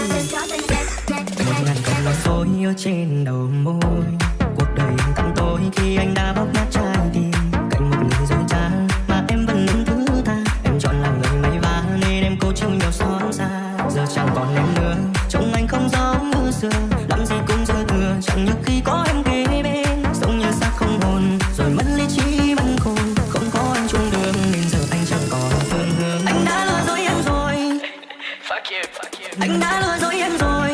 Một ngàn câu nói dối ở trên đầu môi, cuộc đời em căm tôi khi anh đã bóp nát trái tim. Cạnh một người dối trá mà em vẫn luôn thứ tha, em chọn làm người may vá nên em cố chịu nhiều xót xa. Giờ chẳng còn em nữa, trông anh không giống như xưa, làm gì cũng dư thừa, chẳng như khi có em kế bên. Giống như xác không hồn, rồi mất lý trí vẫn khôn, không có anh chung đường nên giờ anh chẳng còn phương hướng. Anh đã lừa dối em rồi, anh đã lừa dối em rồi.